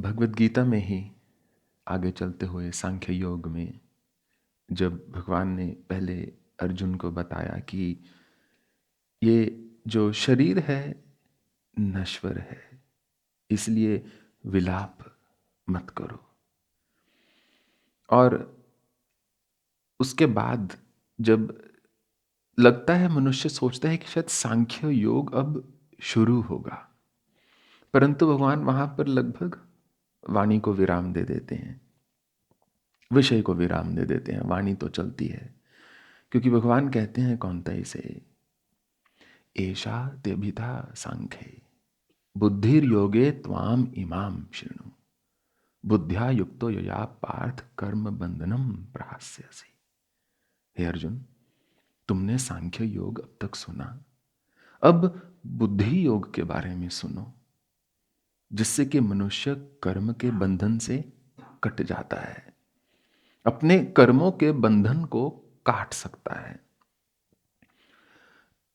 भगवत गीता में ही आगे चलते हुए सांख्य योग में जब भगवान ने पहले अर्जुन को बताया कि ये जो शरीर है नश्वर है, इसलिए विलाप मत करो। और उसके बाद जब लगता है, मनुष्य सोचता है कि शायद सांख्य योग अब शुरू होगा, परंतु भगवान वहां पर लगभग वाणी को विराम दे देते हैं, विषय को विराम दे देते हैं। वाणी तो चलती है, क्योंकि भगवान कहते हैं कौन्तेय से, एषा तेभिधा सांख्ये बुद्धिर्योगे त्वाम इमाम शृणु बुद्ध्या युक्तो यया पार्थ कर्म बंधनम प्रहास्यसि। हे अर्जुन, तुमने सांख्य योग अब तक सुना, अब बुद्धि योग के बारे में सुनो, जिससे कि मनुष्य कर्म के बंधन से कट जाता है, अपने कर्मों के बंधन को काट सकता है।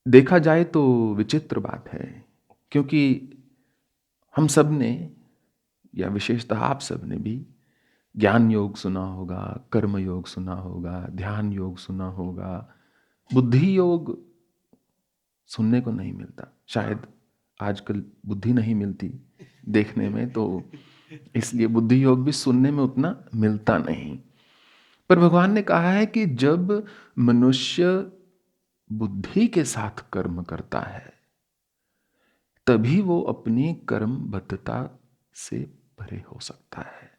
देखा जाए तो विचित्र बात है, क्योंकि हम सब ने, या विशेषतः आप सब ने भी ज्ञान योग सुना होगा, कर्म योग सुना होगा, ध्यान योग सुना होगा, बुद्धि योग सुनने को नहीं मिलता। शायद आजकल बुद्धि नहीं मिलती देखने में, तो इसलिए बुद्धि योग भी सुनने में उतना मिलता नहीं। पर भगवान ने कहा है कि जब मनुष्य बुद्धि के साथ कर्म करता है, तभी वो अपनी कर्मबद्धता से परे हो सकता है।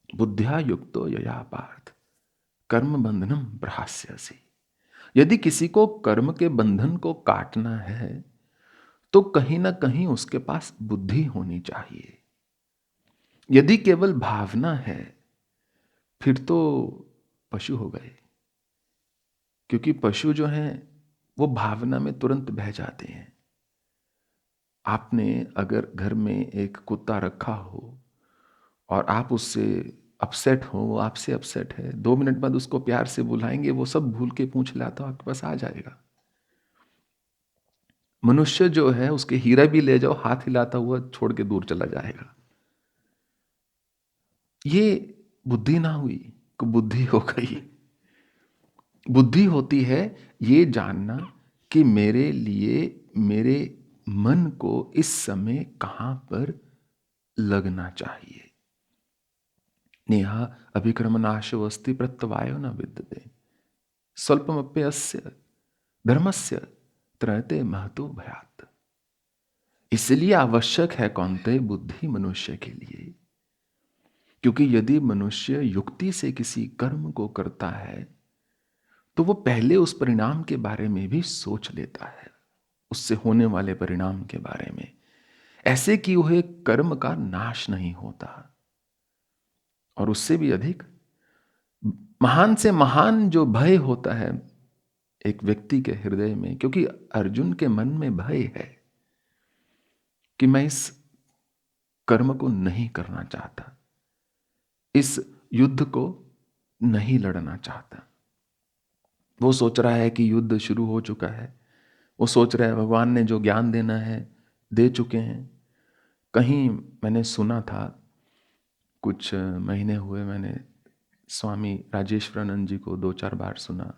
बुद्ध्या युक्तो यया पार्थ कर्म बंधनम प्रहास्यसि। यदि किसी को कर्म के बंधन को काटना है, तो कहीं ना कहीं उसके पास बुद्धि होनी चाहिए। यदि केवल भावना है, फिर तो पशु हो गए, क्योंकि पशु जो हैं वो भावना में तुरंत बह जाते हैं। आपने अगर घर में एक कुत्ता रखा हो और आप उससे अपसेट हो, वो आपसे अपसेट है, 2 मिनट बाद उसको प्यार से बुलाएंगे, वो सब भूल के पूंछ लाता आपके पास आ जाएगा। मनुष्य जो है, उसके हीरा भी ले जाओ, हाथ हिलाता हुआ छोड़ के दूर चला जाएगा। ये बुद्धि ना हुई, को बुद्धि हो गई। बुद्धि होती है ये जानना कि मेरे लिए, मेरे मन को इस समय कहां पर लगना चाहिए। नेहा अभिक्रमनाशवस्ति प्रत्यवायो न विद्यते स्वल्पमप्यस्य धर्मस्य त्रयते महतो भयात्। इसलिए आवश्यक है कौन्तेय बुद्धि मनुष्य के लिए, क्योंकि यदि मनुष्य युक्ति से किसी कर्म को करता है, तो वो पहले उस परिणाम के बारे में भी सोच लेता है, उससे होने वाले परिणाम के बारे में। ऐसे कि वह कर्म का नाश नहीं होता। और उससे भी अधिक महान से महान जो भय होता है एक व्यक्ति के हृदय में, क्योंकि अर्जुन के मन में भय है कि मैं इस कर्म को नहीं करना चाहता, इस युद्ध को नहीं लड़ना चाहता। वो सोच रहा है कि युद्ध शुरू हो चुका है, वो सोच रहा है भगवान ने जो ज्ञान देना है दे चुके हैं। कहीं मैंने सुना था, कुछ महीने हुए मैंने स्वामी राजेश्वरानंद जी को 2-4 बार सुना,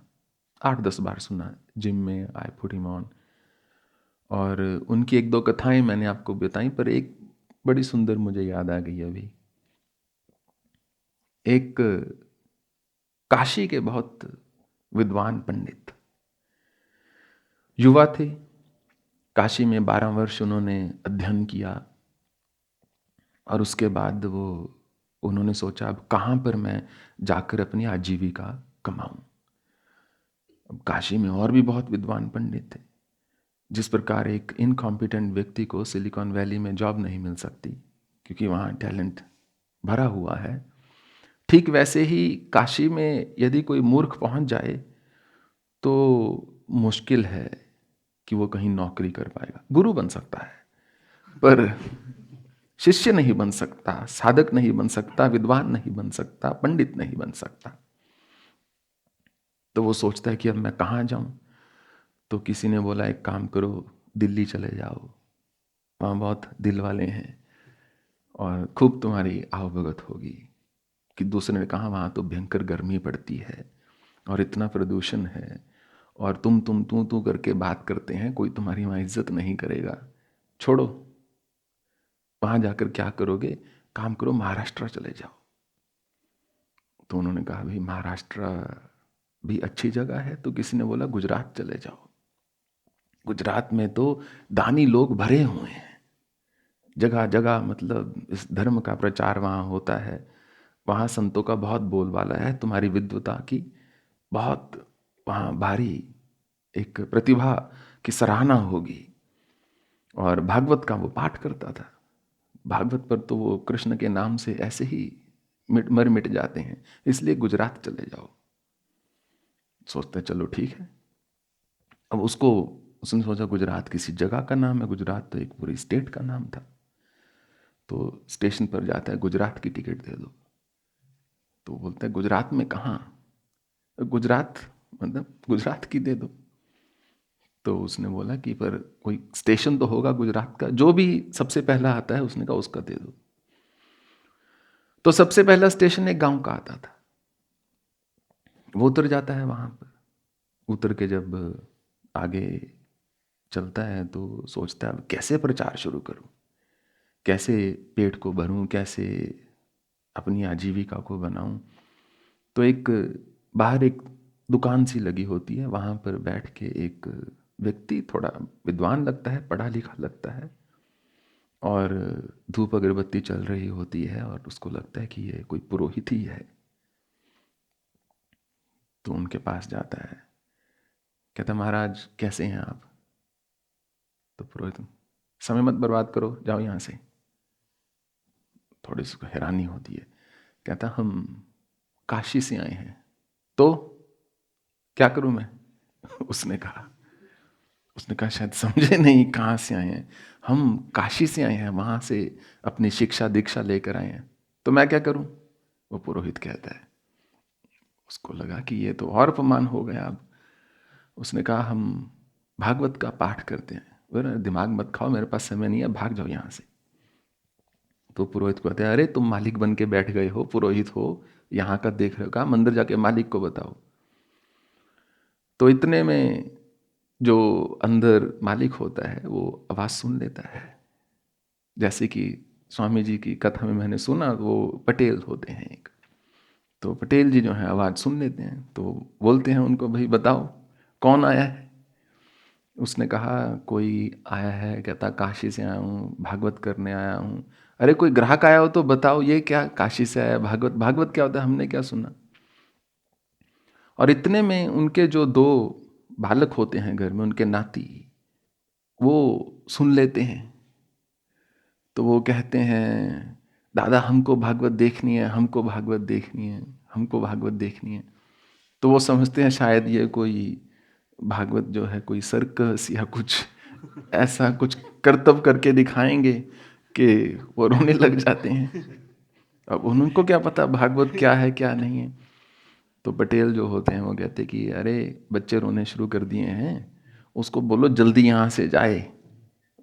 8-10 बार सुना, जिम में आई पुट हिम ऑन। और उनकी 1-2 कथाएं मैंने आपको बताई, पर एक बड़ी सुंदर मुझे याद आ गई अभी। एक काशी के बहुत विद्वान पंडित युवा थे। काशी में 12 वर्ष उन्होंने अध्ययन किया, और उसके बाद उन्होंने सोचा अब कहाँ पर मैं जाकर अपनी आजीविका कमाऊं। अब काशी में और भी बहुत विद्वान पंडित थे। जिस प्रकार एक इनकॉम्पिटेंट व्यक्ति को सिलिकॉन वैली में जॉब नहीं मिल सकती, क्योंकि वहाँ टैलेंट भरा हुआ है, ठीक वैसे ही काशी में यदि कोई मूर्ख पहुंच जाए तो मुश्किल है कि वो कहीं नौकरी कर पाएगा। गुरु बन सकता है, पर शिष्य नहीं बन सकता, साधक नहीं बन सकता, विद्वान नहीं बन सकता, पंडित नहीं बन सकता। तो वो सोचता है कि अब मैं कहाँ जाऊं। तो किसी ने बोला एक काम करो, दिल्ली चले जाओ, वहाँ बहुत दिल वाले हैं, और खूब तुम्हारी आवभगत होगी। कि दूसरे ने कहा वहाँ तो भयंकर गर्मी पड़ती है और इतना प्रदूषण है, और तुम तू करके बात करते हैं, कोई तुम्हारी वहाँ इज्जत नहीं करेगा, छोड़ो, वहाँ जाकर क्या करोगे, काम करो, महाराष्ट्र चले जाओ। तो उन्होंने कहा भाई महाराष्ट्र भी अच्छी जगह है। तो किसी ने बोला गुजरात चले जाओ, गुजरात में तो दानी लोग भरे हुए हैं, जगह जगह मतलब इस धर्म का प्रचार वहाँ होता है, वहाँ संतों का बहुत बोलबाला है, तुम्हारी विद्वता की बहुत वहाँ भारी एक प्रतिभा की सराहना होगी। और भागवत का वो पाठ करता था, भागवत पर तो वो कृष्ण के नाम से ऐसे ही मर मिट जाते हैं, इसलिए गुजरात चले जाओ। सोचते चलो ठीक है। अब उसने सोचा गुजरात किसी जगह का नाम है, गुजरात तो एक पूरी स्टेट का नाम था। तो स्टेशन पर जाता है, गुजरात की टिकट दे दो। तो बोलता है गुजरात में कहाँ, गुजरात मतलब गुजरात की दे दो। तो उसने बोला कि पर कोई स्टेशन तो होगा गुजरात का, जो भी सबसे पहला आता है, उसने कहा उसका दे दो। तो सबसे पहला स्टेशन एक गांव का आता था। वो उतर जाता है वहां पर, उतर के जब आगे चलता है तो सोचता है कैसे प्रचार शुरू करूं, कैसे पेट को भरूं, कैसे अपनी आजीविका को बनाऊं। तो एक बाहर एक दुकान सी लगी होती है, वहां पर बैठ के एक व्यक्ति थोड़ा विद्वान लगता है, पढ़ा लिखा लगता है, और धूप अगरबत्ती चल रही होती है, और उसको लगता है कि ये कोई पुरोहित ही है। तो उनके पास जाता है, कहता महाराज कैसे हैं आप। तो पुरोहित, समय मत बर्बाद करो, जाओ यहाँ से। थोड़ी सी हैरानी होती है, कहता हम काशी से आए हैं। तो क्या करूं मैं उसने कहा शायद समझे नहीं, कहाँ से आए हैं, हम काशी से आए हैं, वहां से अपनी शिक्षा दीक्षा लेकर आए हैं। तो मैं क्या करूं, वो पुरोहित कहता है। उसको लगा कि ये तो और अपमान हो गया अब। उसने कहा हम भागवत का पाठ करते हैं। बोले दिमाग मत खाओ, मेरे पास समय नहीं है, भाग जाओ यहाँ से। तो पुरोहित को कहते हैं अरे तुम मालिक बन के बैठ गए हो, पुरोहित हो, यहाँ का देख रहे हो, कहा मंदिर जाके मालिक को बताओ। तो इतने में जो अंदर मालिक होता है वो आवाज सुन लेता है। जैसे कि स्वामी जी की कथा में मैंने सुना, वो पटेल होते हैं एक, तो पटेल जी जो है आवाज सुन लेते हैं, तो बोलते हैं उनको भाई बताओ कौन आया है। उसने कहा कोई आया है, कहता काशी से आया हूँ, भागवत करने आया हूँ। अरे कोई ग्राहक आया हो तो बताओ, ये क्या काशी से आया, भागवत भागवत क्या होता है हमने क्या सुना। और इतने में उनके जो दो बालक होते हैं घर में, उनके नाती, वो सुन लेते हैं। तो वो कहते हैं दादा हमको भागवत देखनी है, हमको भागवत देखनी है, हमको भागवत देखनी है। तो वो समझते हैं शायद ये कोई भागवत जो है कोई सर्कस या कुछ ऐसा कुछ करतब करके दिखाएंगे, कि वो रोने लग जाते हैं। अब उनको क्या पता भागवत क्या है क्या नहीं है। तो पटेल जो होते हैं वो कहते कि अरे बच्चे रोने शुरू कर दिए हैं, उसको बोलो जल्दी यहाँ से जाए।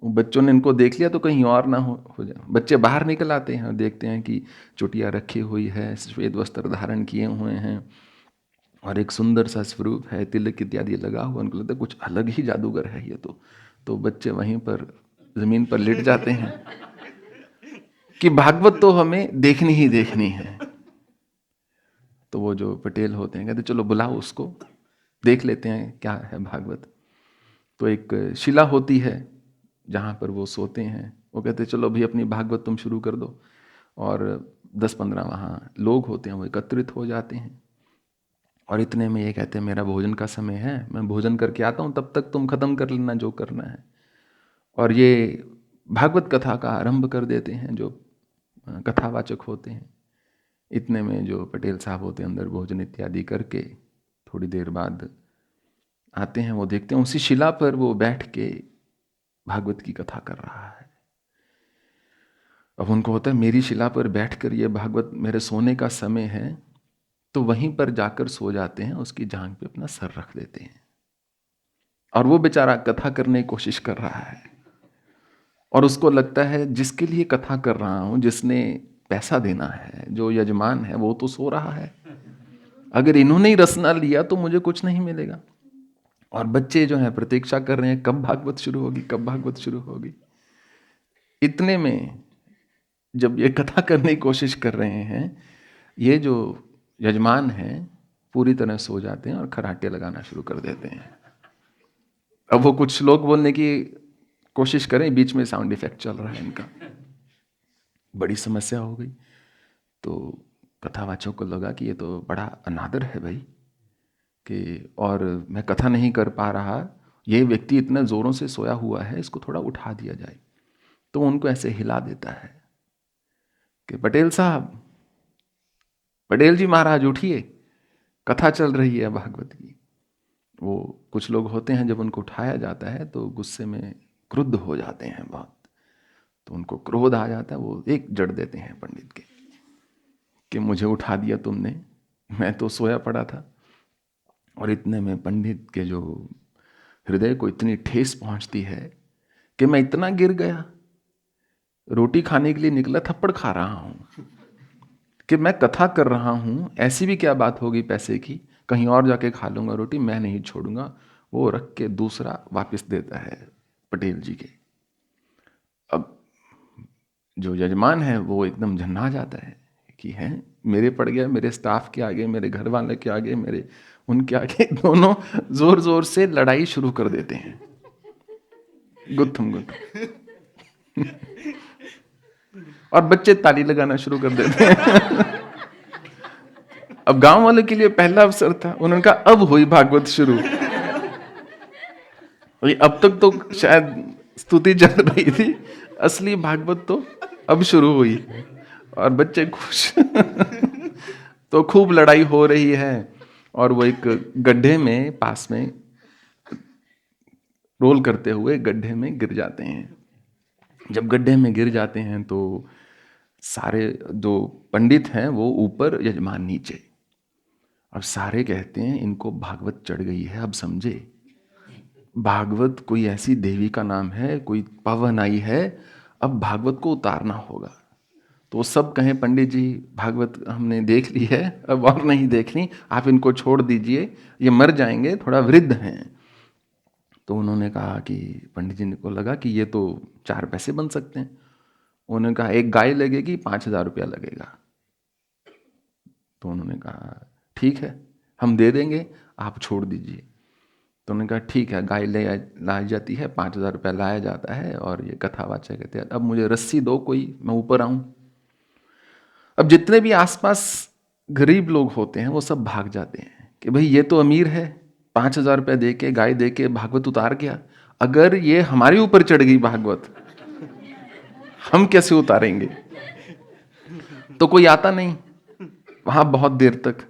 बच्चों ने इनको देख लिया तो कहीं और ना हो जाए। बच्चे बाहर निकल आते हैं और देखते हैं कि चुटिया रखी हुई है, श्वेत वस्त्र धारण किए हुए हैं, और एक सुंदर सा स्वरूप है, तिलक इत्यादि लगा हुआ। उनको लगता है कुछ अलग ही जादूगर है ये तो बच्चे वहीं पर जमीन पर लेट जाते हैं कि भागवत तो हमें देखनी ही देखनी है। तो वो जो पटेल होते हैं कहते चलो बुलाओ उसको, देख लेते हैं क्या है भागवत। तो एक शिला होती है जहाँ पर वो सोते हैं। वो कहते चलो भाई अपनी भागवत तुम शुरू कर दो। और 10-15 वहाँ लोग होते हैं वो एकत्रित हो जाते हैं। और इतने में ये कहते हैं मेरा भोजन का समय है, मैं भोजन करके आता हूँ, तब तक तुम खत्म कर लेना जो करना है। और ये भागवत कथा का आरंभ कर देते हैं जो कथावाचक होते हैं। इतने में जो पटेल साहब होते हैं अंदर भोजन इत्यादि करके थोड़ी देर बाद आते हैं। वो देखते हैं उसी शिला पर वो बैठ के भागवत की कथा कर रहा है। अब उनको होता है मेरी शिला पर बैठकर ये भागवत, मेरे सोने का समय है। तो वहीं पर जाकर सो जाते हैं, उसकी जांघ पे अपना सर रख देते हैं। और वो बेचारा कथा करने की कोशिश कर रहा है, और उसको लगता है जिसके लिए कथा कर रहा हूं, जिसने पैसा देना है, जो यजमान है, वो तो सो रहा है, अगर इन्होंने ही रस ना लिया तो मुझे कुछ नहीं मिलेगा। और बच्चे जो हैं प्रतीक्षा कर रहे हैं कब भागवत शुरू होगी, कब भागवत शुरू होगी। इतने में जब ये कथा करने की कोशिश कर रहे हैं, ये जो यजमान हैं पूरी तरह सो जाते हैं और खराटे लगाना शुरू कर देते हैं। अब वो कुछ श्लोक बोलने की कोशिश करें, बीच में साउंड इफेक्ट चल रहा है इनका, बड़ी समस्या हो गई। तो कथावाचक को लगा कि ये तो बड़ा अनादर है भाई, कि और मैं कथा नहीं कर पा रहा, ये व्यक्ति इतना जोरों से सोया हुआ है, इसको थोड़ा उठा दिया जाए। तो उनको ऐसे हिला देता है कि पटेल साहब, पटेल जी महाराज उठिए, कथा चल रही है भागवत की। वो कुछ लोग होते हैं जब उनको उठाया जाता है तो गुस्से में क्रुद्ध हो जाते हैं बहुत, तो उनको क्रोध आ जाता है, वो एक जड़ देते हैं पंडित के कि मुझे उठा दिया तुमने, मैं तो सोया पड़ा था। और इतने में पंडित के जो हृदय को इतनी ठेस पहुंचती है कि मैं इतना गिर गया, रोटी खाने के लिए निकला, थप्पड़ खा रहा हूं कि मैं कथा कर रहा हूं, ऐसी भी क्या बात होगी पैसे की, कहीं और जाके खा लूंगा रोटी, मैं नहीं छोड़ूंगा। वो रख के दूसरा वापस देता है पटेल जी के। अब जो यजमान है वो एकदम झन्ना जाता है कि है मेरे पड़ गया, मेरे स्टाफ के आगे, मेरे घर वाले के आगे, मेरे उनके आगे, दोनों जोर जोर से लड़ाई शुरू कर देते हैं, गुत्थम गुत्थम। और बच्चे ताली लगाना शुरू कर देते हैं। अब गांव वाले के लिए पहला अवसर था, उन्होंने कहा अब हुई भागवत शुरू। अब तक तो शायद स्तुति चल रही थी, असली भागवत तो अब शुरू हुई और बच्चे खुश। तो खूब लड़ाई हो रही है और वो एक गड्ढे में पास में रोल करते हुए गड्ढे में गिर जाते हैं। जब गड्ढे में गिर जाते हैं तो सारे जो पंडित हैं वो ऊपर, यजमान नीचे। अब सारे कहते हैं इनको भागवत चढ़ गई है, अब समझे भागवत कोई ऐसी देवी का नाम है, कोई पावन आई है, अब भागवत को उतारना होगा। तो सब कहें पंडित जी भागवत हमने देख ली है, अब और नहीं देखनी, आप इनको छोड़ दीजिए, ये मर जाएंगे, थोड़ा वृद्ध हैं। तो उन्होंने कहा कि पंडित जी को लगा कि ये तो 4 पैसे बन सकते हैं। उन्होंने कहा एक गाय लगेगी, 5,000 रुपया लगेगा। तो उन्होंने कहा ठीक है हम दे देंगे, आप छोड़ दीजिए। तो उन्होंने कहा ठीक है, गाय लाई जाती है, 5,000 रुपया लाया जाता है और ये कथावाचक कहते हैं अब मुझे रस्सी दो कोई, मैं ऊपर आऊं। अब जितने भी आसपास गरीब लोग होते हैं वो सब भाग जाते हैं कि भाई ये तो अमीर है, 5,000 रुपया दे के, गाय दे के भागवत उतार गया, अगर ये हमारे ऊपर चढ़ गई भागवत, हम कैसे उतारेंगे। तो कोई आता नहीं वहां बहुत देर तक।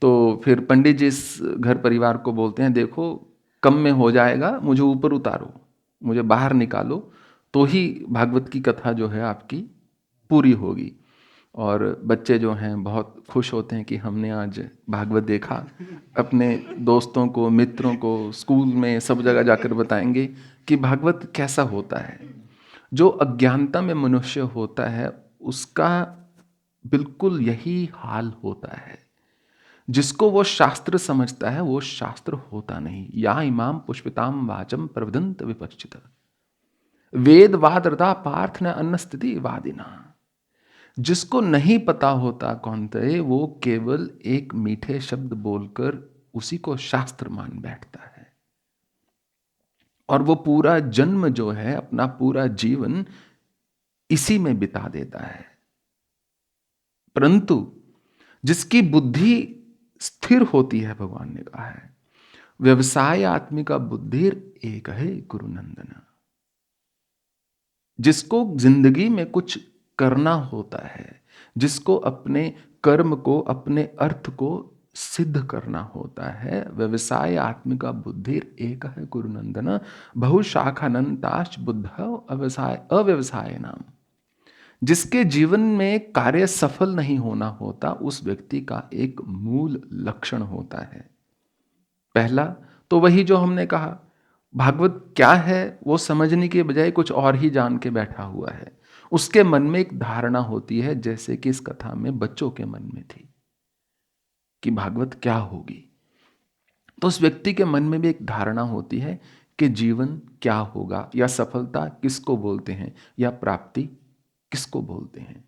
तो फिर पंडित जी इस घर परिवार को बोलते हैं देखो कम में हो जाएगा, मुझे ऊपर उतारो, मुझे बाहर निकालो, तो ही भागवत की कथा जो है आपकी पूरी होगी। और बच्चे जो हैं बहुत खुश होते हैं कि हमने आज भागवत देखा, अपने दोस्तों को, मित्रों को, स्कूल में सब जगह जाकर बताएंगे कि भागवत कैसा होता है। जो अज्ञानता में मनुष्य होता है उसका बिल्कुल यही हाल होता है। जिसको वो शास्त्र समझता है वो शास्त्र होता नहीं। या इमाम पुष्पिताम वाचम प्रवदंत विपश्चित वेद वाद रता पार्थ न अन्न स्थिति वादिना। जिसको नहीं पता होता कौनते, वो केवल एक मीठे शब्द बोलकर उसी को शास्त्र मान बैठता है और वो पूरा जन्म जो है, अपना पूरा जीवन इसी में बिता देता है। परंतु जिसकी बुद्धि स्थिर होती है, भगवान ने कहा है व्यवसाय आत्मिका बुद्धिर एक है गुरुनंदन। जिसको जिंदगी में कुछ करना होता है, जिसको अपने कर्म को, अपने अर्थ को सिद्ध करना होता है, व्यवसाय आत्मिका बुद्धिर एक है गुरुनंदन बहुशाखानंताश बुद्ध अव्यवसाय नाम। जिसके जीवन में कार्य सफल नहीं होना होता उस व्यक्ति का एक मूल लक्षण होता है। पहला तो वही जो हमने कहा, भागवत क्या है वो समझने के बजाय कुछ और ही जान के बैठा हुआ है। उसके मन में एक धारणा होती है, जैसे कि इस कथा में बच्चों के मन में थी कि भागवत क्या होगी। तो उस व्यक्ति के मन में भी एक धारणा होती है कि जीवन क्या होगा, या सफलता किसको बोलते हैं, या प्राप्ति किसको बोलते हैं।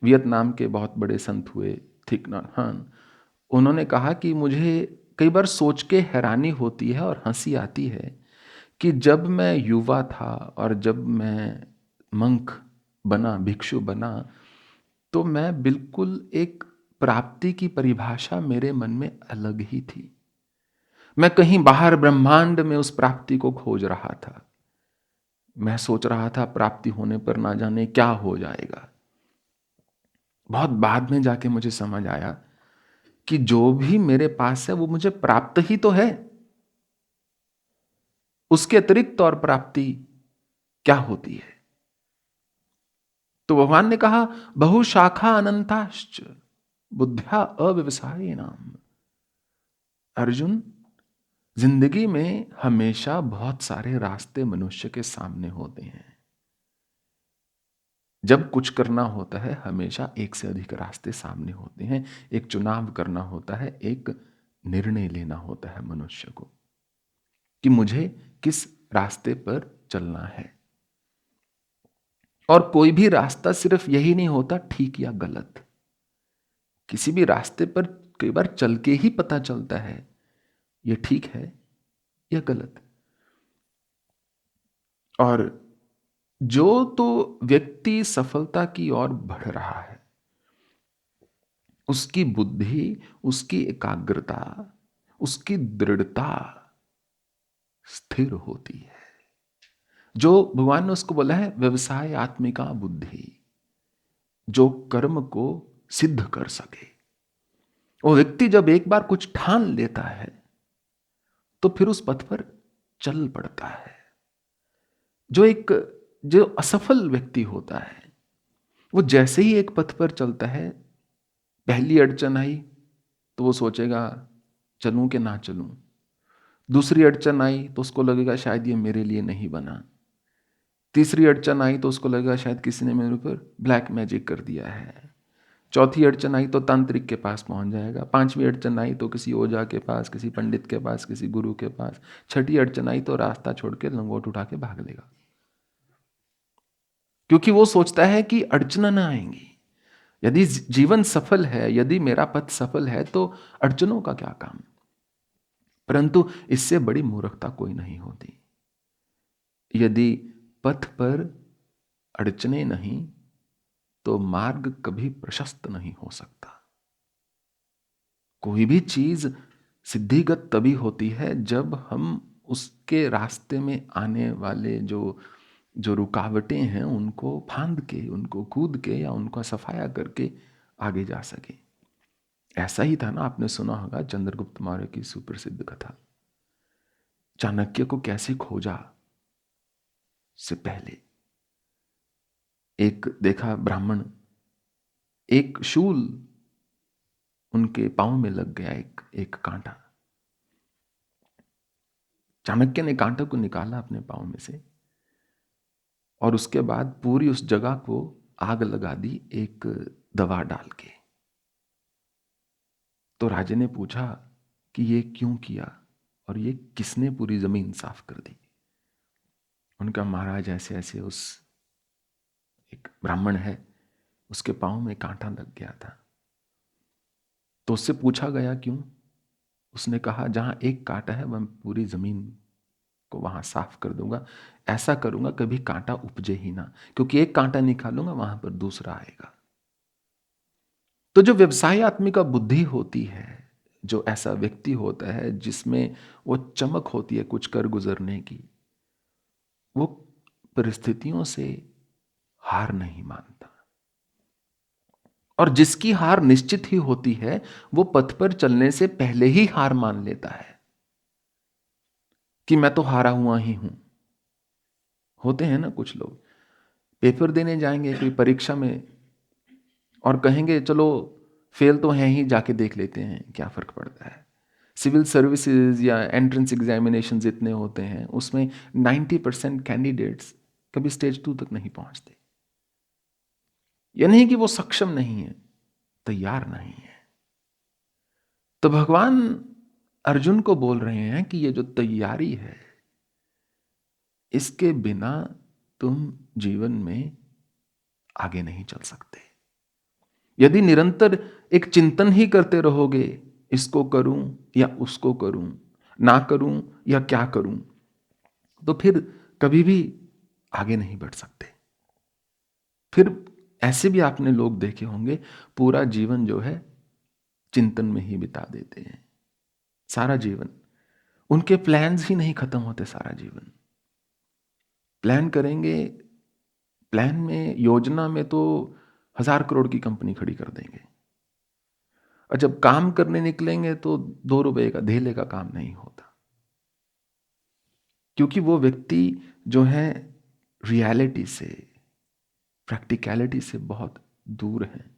वियतनाम के बहुत बड़े संत हुए थिक नॉट हान, उन्होंने कहा कि मुझे कई बार सोच के हैरानी होती है और हंसी आती है कि जब मैं युवा था और जब मैं मंक बना, भिक्षु बना, तो मैं बिल्कुल एक प्राप्ति की परिभाषा मेरे मन में अलग ही थी। मैं कहीं बाहर ब्रह्मांड में उस प्राप्ति को खोज रहा था। मैं सोच रहा था प्राप्ति होने पर ना जाने क्या हो जाएगा। बहुत बाद में जाके मुझे समझ आया कि जो भी मेरे पास है वो मुझे प्राप्त ही तो है। उसके अतिरिक्त और प्राप्ति क्या होती है? तो भगवान ने कहा बहुशाखा अनंताश्च बुद्ध्या अव्यवसायी नाम। अर्जुन, जिंदगी में हमेशा बहुत सारे रास्ते मनुष्य के सामने होते हैं। जब कुछ करना होता है हमेशा एक से अधिक रास्ते सामने होते हैं। एक चुनाव करना होता है, एक निर्णय लेना होता है मनुष्य को कि मुझे किस रास्ते पर चलना है। और कोई भी रास्ता सिर्फ यही नहीं होता ठीक या गलत। किसी भी रास्ते पर कई बार चल के ही पता चलता है यह ठीक है या गलत। और जो तो व्यक्ति सफलता की ओर बढ़ रहा है, उसकी बुद्धि, उसकी एकाग्रता, उसकी दृढ़ता स्थिर होती है। जो भगवान ने उसको बोला है व्यवसाय आत्मिका बुद्धि, जो कर्म को सिद्ध कर सके। वो व्यक्ति जब एक बार कुछ ठान लेता है तो फिर उस पथ पर चल पड़ता है। जो असफल व्यक्ति होता है वो जैसे ही एक पथ पर चलता है, पहली अड़चन आई तो वो सोचेगा चलूं कि ना चलूं। दूसरी अड़चन आई तो उसको लगेगा शायद ये मेरे लिए नहीं बना। तीसरी अड़चन आई तो उसको लगेगा शायद किसी ने मेरे ऊपर ब्लैक मैजिक कर दिया है। चौथी अड़चन आई तो तांत्रिक के पास पहुंच जाएगा। पांचवी अड़चन आई तो किसी ओझा के पास, किसी पंडित के पास, किसी गुरु के पास। छठी अड़चन आई तो रास्ता छोड़ के लंगोट उठा के भाग लेगा, क्योंकि वो सोचता है कि अड़चना ना आएंगी। यदि जीवन सफल है, यदि मेरा पथ सफल है, तो अड़चनों का क्या काम। परंतु इससे बड़ी मूर्खता कोई नहीं होती। यदि पथ पर अड़चने नहीं तो मार्ग कभी प्रशस्त नहीं हो सकता। कोई भी चीज सिद्धिगत तभी होती है जब हम उसके रास्ते में आने वाले जो जो रुकावटें हैं उनको फांद के, उनको कूद के या उनका सफाया करके आगे जा सके। ऐसा ही था ना, आपने सुना होगा चंद्रगुप्त मौर्य की सुप्रसिद्ध कथा, चाणक्य को कैसे खोजा। से पहले एक देखा ब्राह्मण, एक शूल उनके पांव में लग गया, एक कांटा। चाणक्य ने कांटे को निकाला अपने पांव में से और उसके बाद पूरी उस जगह को आग लगा दी एक दवा डाल के। तो राजे ने पूछा कि ये क्यों किया और ये किसने पूरी जमीन साफ कर दी। उनका महाराज ऐसे ऐसे उस एक ब्राह्मण है, उसके पांव में कांटा लग गया था। तो उससे पूछा गया क्यों। उसने कहा जहां एक कांटा है वह पूरी जमीन को वहां साफ कर दूंगा। ऐसा करूंगा कभी कांटा उपजे ही ना, क्योंकि एक कांटा निकालूंगा वहां पर दूसरा आएगा। तो जो व्यवसाय आत्मी का बुद्धि होती है, जो ऐसा व्यक्ति होता है जिसमें वो चमक होती है कुछ कर गुजरने की, वो परिस्थितियों से हार नहीं मानता। और जिसकी हार निश्चित ही होती है वो पथ पर चलने से पहले ही हार मान लेता है कि मैं तो हारा हुआ ही हूं। होते हैं ना कुछ लोग, पेपर देने जाएंगे कोई परीक्षा में और कहेंगे चलो फेल तो हैं ही, जाके देख लेते हैं क्या फर्क पड़ता है। सिविल सर्विसेज या एंट्रेंस एग्जामिनेशन जितने होते हैं उसमें 90% कैंडिडेट्स कभी स्टेज 2 तक नहीं पहुंचते। यह नहीं कि वो सक्षम नहीं है, तैयार नहीं है। तो भगवान अर्जुन को बोल रहे हैं कि ये जो तैयारी है, इसके बिना तुम जीवन में आगे नहीं चल सकते। यदि निरंतर एक चिंतन ही करते रहोगे, इसको करूं या उसको करूं, ना करूं या क्या करूं, तो फिर कभी भी आगे नहीं बढ़ सकते। फिर ऐसे भी आपने लोग देखे होंगे, पूरा जीवन जो है चिंतन में ही बिता देते हैं, सारा जीवन। उनके प्लान्स ही नहीं खत्म होते, सारा जीवन प्लान करेंगे, प्लान में, योजना में तो 1000 करोड़ की कंपनी खड़ी कर देंगे, और जब काम करने निकलेंगे तो 2 रुपए का, धेले का काम नहीं होता। क्योंकि वो व्यक्ति जो है रियलिटी से, प्रैक्टिकलिटी से बहुत दूर है।